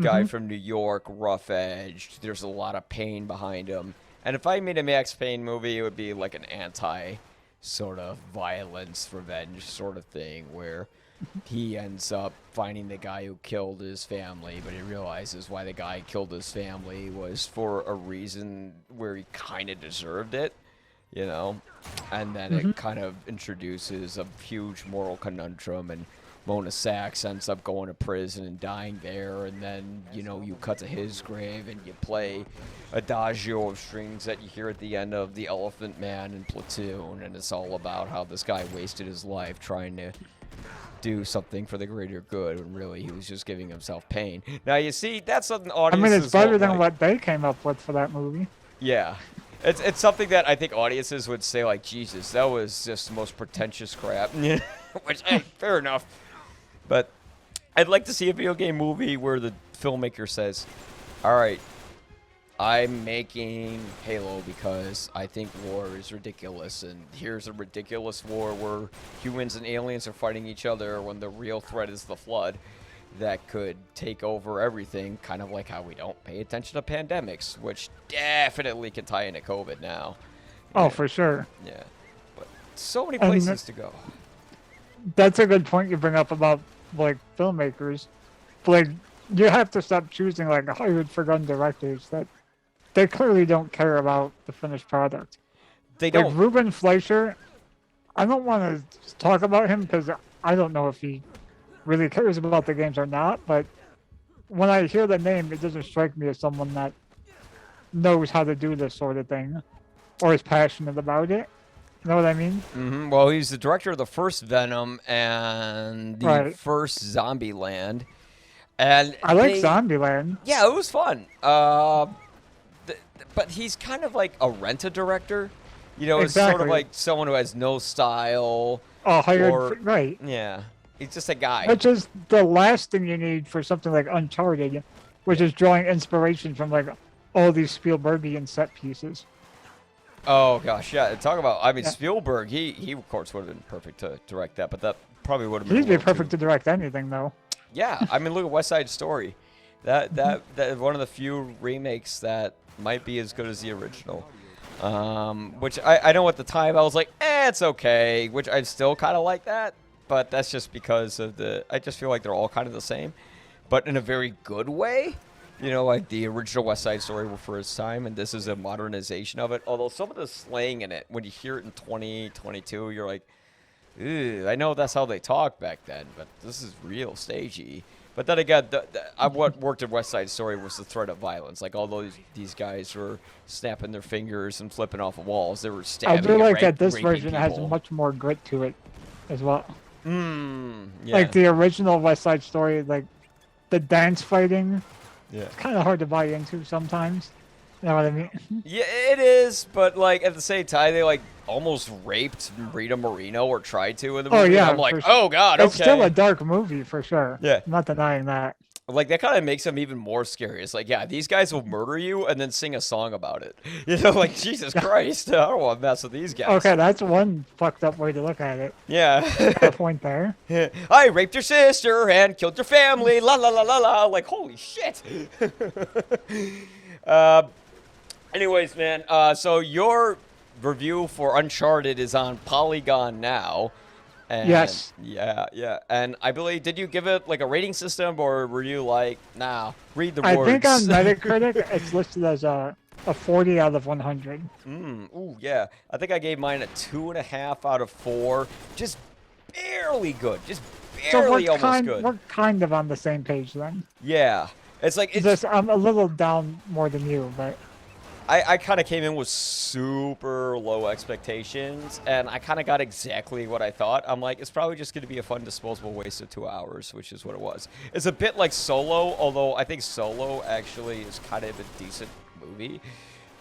Guy from New York, rough-edged. There's a lot of pain behind him. And if I made a Max Payne movie, it would be like an anti sort of violence, revenge sort of thing where he ends up finding the guy who killed his family, but he realizes why the guy killed his family was for a reason where he kind of deserved it, you know? And then it kind of introduces a huge moral conundrum, and Mona Sachs ends up going to prison and dying there, and then, you know, you cut to his grave and you play adagio of strings that you hear at the end of The Elephant Man in Platoon, and it's all about how this guy wasted his life trying to do something for the greater good when really he was just giving himself pain. Now, you see, that's something I audiences mean, it's better won't than like. what they came up with for that movie. Yeah. It's something that I think audiences would say, like, Jesus, that was just the most pretentious crap. Which, hey, fair enough. But I'd like to see a video game movie where the filmmaker says, all right, I'm making Halo because I think war is ridiculous, and here's a ridiculous war where humans and aliens are fighting each other when the real threat is the flood that could take over everything, kind of like how we don't pay attention to pandemics, which definitely can tie into COVID now. Oh, for sure. Yeah. But so many And places to go. That's a good point you bring up about like filmmakers. Like you have to stop choosing like hired for gun directors that they clearly don't care about the finished product. They Like don't. Ruben Fleischer, I don't want to talk about him because I don't know if he really cares about the games or not. But when I hear the name, it doesn't strike me as someone that knows how to do this sort of thing or is passionate about it. You know what I mean? Well, he's the director of the first Venom and the Right. first Zombieland, and I like Zombieland. yeah, it was fun. But he's kind of like a rent-a-director. You know, it's sort of Exactly. like someone who has no style, Oh, or right. yeah, he's just a guy. Which is the last thing you need for something like Uncharted, which is drawing inspiration from like all these Spielbergian set pieces. Oh gosh, yeah. Talk about. I mean, Yeah. Spielberg. He of course would have been perfect to direct that, but that probably would have been. He'd A be little perfect too, to direct anything, though. yeah, I mean, look at West Side Story. That is one of the few remakes that might be as good as the original. Which I know at the time I was like, it's okay. Which I still kind of like that, but that's just because of I just feel like they're all kind of the same, but in a very good way. You know, like the original West Side Story for its time, and this is a modernization of it. Although some of the slang in it, when you hear it in 2022, you're like, ew, I know that's how they talk back then, but this is real stagey. But then again, what worked at West Side Story was the threat of violence. Like all these guys were snapping their fingers and flipping off of walls. They were I stabbing do and like that this raping version has people. much more grit to it as well. Yeah. Like the original West Side Story, like the dance fighting, Yeah. it's kind of hard to buy into sometimes. You know what I mean? Yeah, it is, but like at the same time, they like almost raped Rita Moreno or tried to in the movie. Oh And yeah, I'm like, for sure. oh god, It's still okay. a dark movie for sure. Yeah, I'm not denying that. like that kind of makes them even more scary. It's like, yeah, these guys will murder you and then sing a song about it. You know, like Jesus Christ, I don't want to mess with these guys. Okay, that's one fucked up way to look at it. Yeah. Got a point there. I raped your sister and killed your family. La la la la la. Like, holy shit. uh, anyways, man. So your review for Uncharted is on Polygon now. And Yes. yeah. And I believe, did you give it like a rating system, or were you like, nah, read the I words? think on Metacritic it's listed as a 40 out of 100. Ooh, yeah. I think I gave mine a 2.5 out of 4. Just barely good. Just So barely almost good. we're kind of on the same page then. Yeah. It's like, Just I'm a little down more than you, but I kind of came in with super low expectations, and I kind of got exactly what I thought. I'm like, it's probably just going to be a fun, disposable waste of 2 hours, which is what it was. It's a bit like Solo, although I think Solo actually is kind of a decent movie.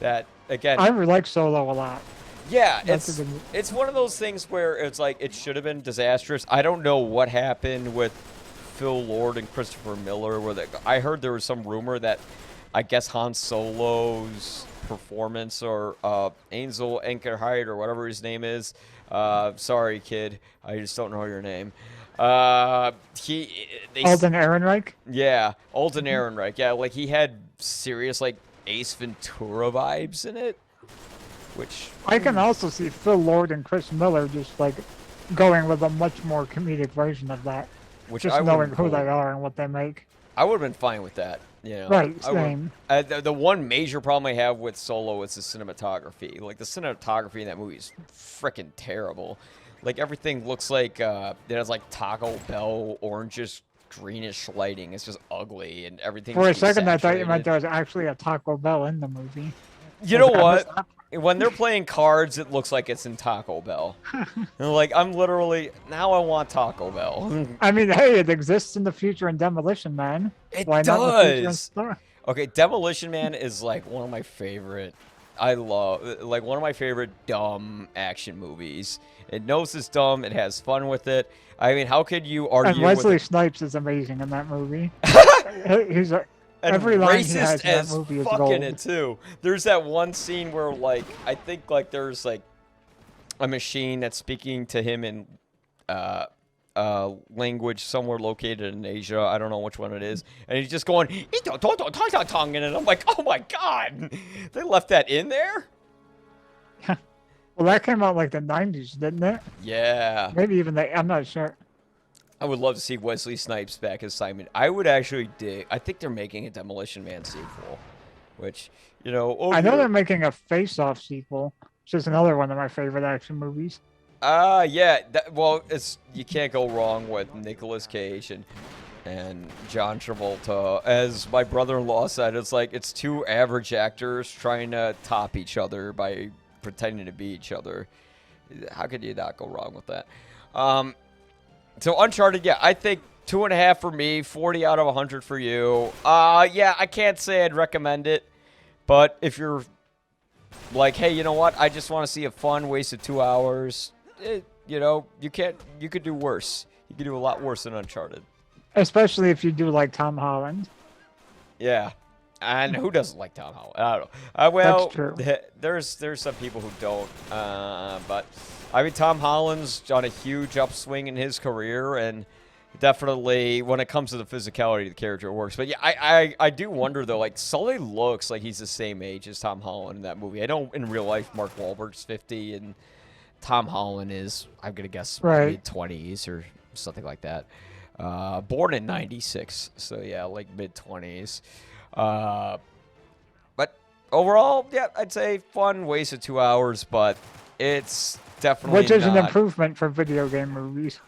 That, again, I really like Solo a lot. yeah, That's a good- it's one of those things where it's like it should have been disastrous. I don't know what happened with Phil Lord and Christopher Miller. I heard there was some rumor that I guess Han Solo's performance, or Ansel Enkerheit or whatever his name is. Sorry, kid, I just don't know your name. Alden Ehrenreich. Yeah, Alden Ehrenreich. Yeah, like he had serious like Ace Ventura vibes in it, which I can also see Phil Lord and Chris Miller just like going with a much more comedic version of that. which Just I knowing would who they are and what they make. I would have been fine with that. You know, Right, I would- same. the one major problem I have with Solo is the cinematography. Like the cinematography in that movie is freaking terrible. Like everything looks like it has like Taco Bell orangish greenish lighting. It's just ugly, and everything. For a second, I thought you meant there was actually a Taco Bell in the movie. You know I missed what? that. When they're playing cards, it looks like it's in Taco Bell. And like I'm literally now I want Taco Bell. I mean, hey, it exists in the future in Demolition Man. It Why not in the future in does. Star? Okay, Demolition Man is like one of my favorite. I love like one of my favorite dumb action movies. It knows it's dumb. It has fun with it. I mean, how could you argue And Wesley with Snipes is amazing in that movie. He's and every line he has racist in that as movie is fuck gold. in it too? There's that one scene where like I think like there's like a machine that's speaking to him in language somewhere located in Asia. I don't know which one it is. And he's just going, in it. I'm like, oh my God. They left that in there? Well, that came out like the 90s, didn't it? Yeah. Maybe even I'm not sure. I would love to see Wesley Snipes back as Simon. I would actually dig. I think they're making a Demolition Man sequel, which, you know. I know they're making a Face Off sequel, which is another one of my favorite action movies. Yeah. Well, it's you can't go wrong with Nicolas Cage and John Travolta. As my brother-in-law said, it's like it's two average actors trying to top each other by pretending to be each other. How could you not go wrong with that? So Uncharted, yeah, I think 2.5 for me, 40 out of 100 for you. Yeah, I can't say I'd recommend it, but if you're like, hey, you know what? I just want to see a fun wasted 2 hours. You know, you could do worse. You could do a lot worse than Uncharted. Especially if you do like Tom Holland. Yeah. And who doesn't like Tom Holland? I don't know. Well, That's true. There's some people who don't. But I mean, Tom Holland's on a huge upswing in his career, and definitely when it comes to the physicality of the character, it works. But yeah, I do wonder though. Like Sully looks like he's the same age as Tom Holland in that movie. I know in real life Mark Wahlberg's 50 and Tom Holland is, I'm gonna guess, Right. mid-20s or something like that. Born in '96, so yeah, like mid-20s. But overall, yeah, I'd say fun, wasted 2 hours, but it's definitely Which is an not. improvement for video game movies.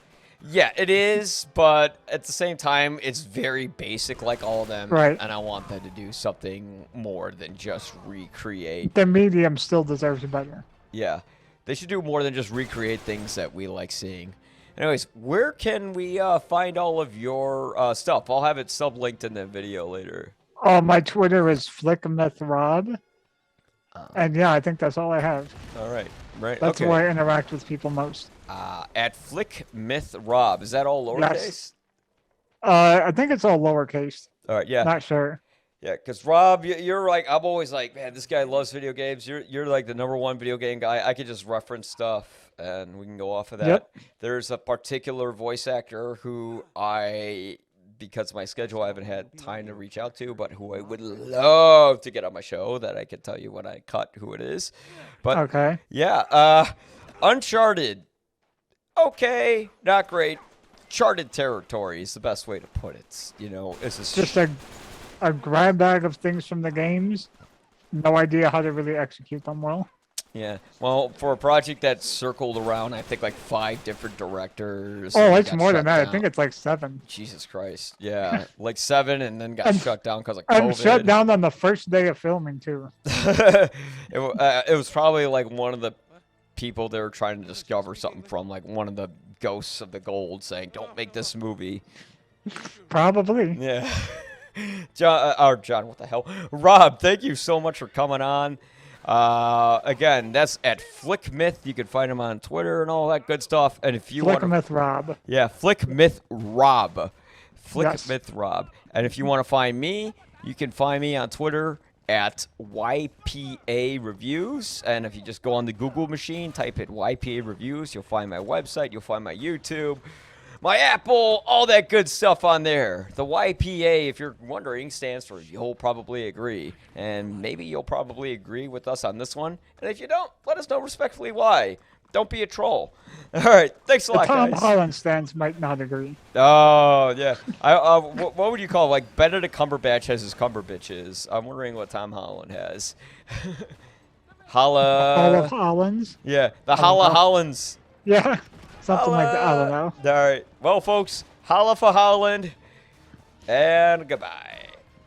Yeah, it is, but at the same time, it's very basic like all of them, Right. and I want them to do something more than just recreate. The medium still deserves better. Yeah, they should do more than just recreate things that we like seeing. Anyways, where can we find all of your stuff? I'll have it sublinked in the video later. Oh, my Twitter is FlickMythRob. And yeah, I think that's all I have. All right, right. That's okay. where I interact with people most. At FlickMythRob. Is that all lowercase? Yes. I think it's all lowercase. All right, yeah. Not sure. Yeah, because Rob, you're like, I'm always like, man, this guy loves video games. You're like the #1 video game guy. I could just reference stuff, and we can go off of that. Yep. There's a particular voice actor who because of my schedule, I haven't had time to reach out to, but who I would love to get on my show that I could tell you when I cut who it is. But Okay. yeah, Uncharted. Okay, not great. Charted territory is the best way to put it. You know, it's Just a grab bag of things from the games. No idea how to really execute them well. yeah. Well, for a project that circled around, I think like 5 different directors. Oh, and it's got more shut than that. down. I think it's like 7. Jesus Christ. Yeah, like 7, and then got And- shut down because of COVID. And shut down on the first day of filming too. It was probably like one of the people they were trying to discover something from, like one of the ghosts of the gold, saying, "Don't make this movie." Probably. Yeah. John, what the hell? Rob, thank you so much for coming on. Again, that's at FlickMyth. You can find him on Twitter and all that good stuff. And if you want to, FlickMythRob. yeah, FlickMyth Rob, Yes. FlickMyth Rob. And if you want to find me, you can find me on Twitter at YPA Reviews. And if you just go on the Google machine, type in YPA Reviews, you'll find my website, you'll find my YouTube, my Apple, all that good stuff on there. The YPA, if you're wondering, stands for You'll Probably Agree. And maybe you'll probably agree with us on this one. And if you don't, let us know respectfully why. Don't be a troll. All right. Thanks a The lot, Tom guys. Holland stands might not agree. Oh, yeah. What would you call it? Like Benedict Cumberbatch has his Cumberbitches. I'm wondering what Tom Holland has. All Holla. of Holland's. Yeah, the Holla Holla. Hollands. Yeah. Something like that. I don't Holla. know. All right. Well, folks, holla for Holland, and goodbye.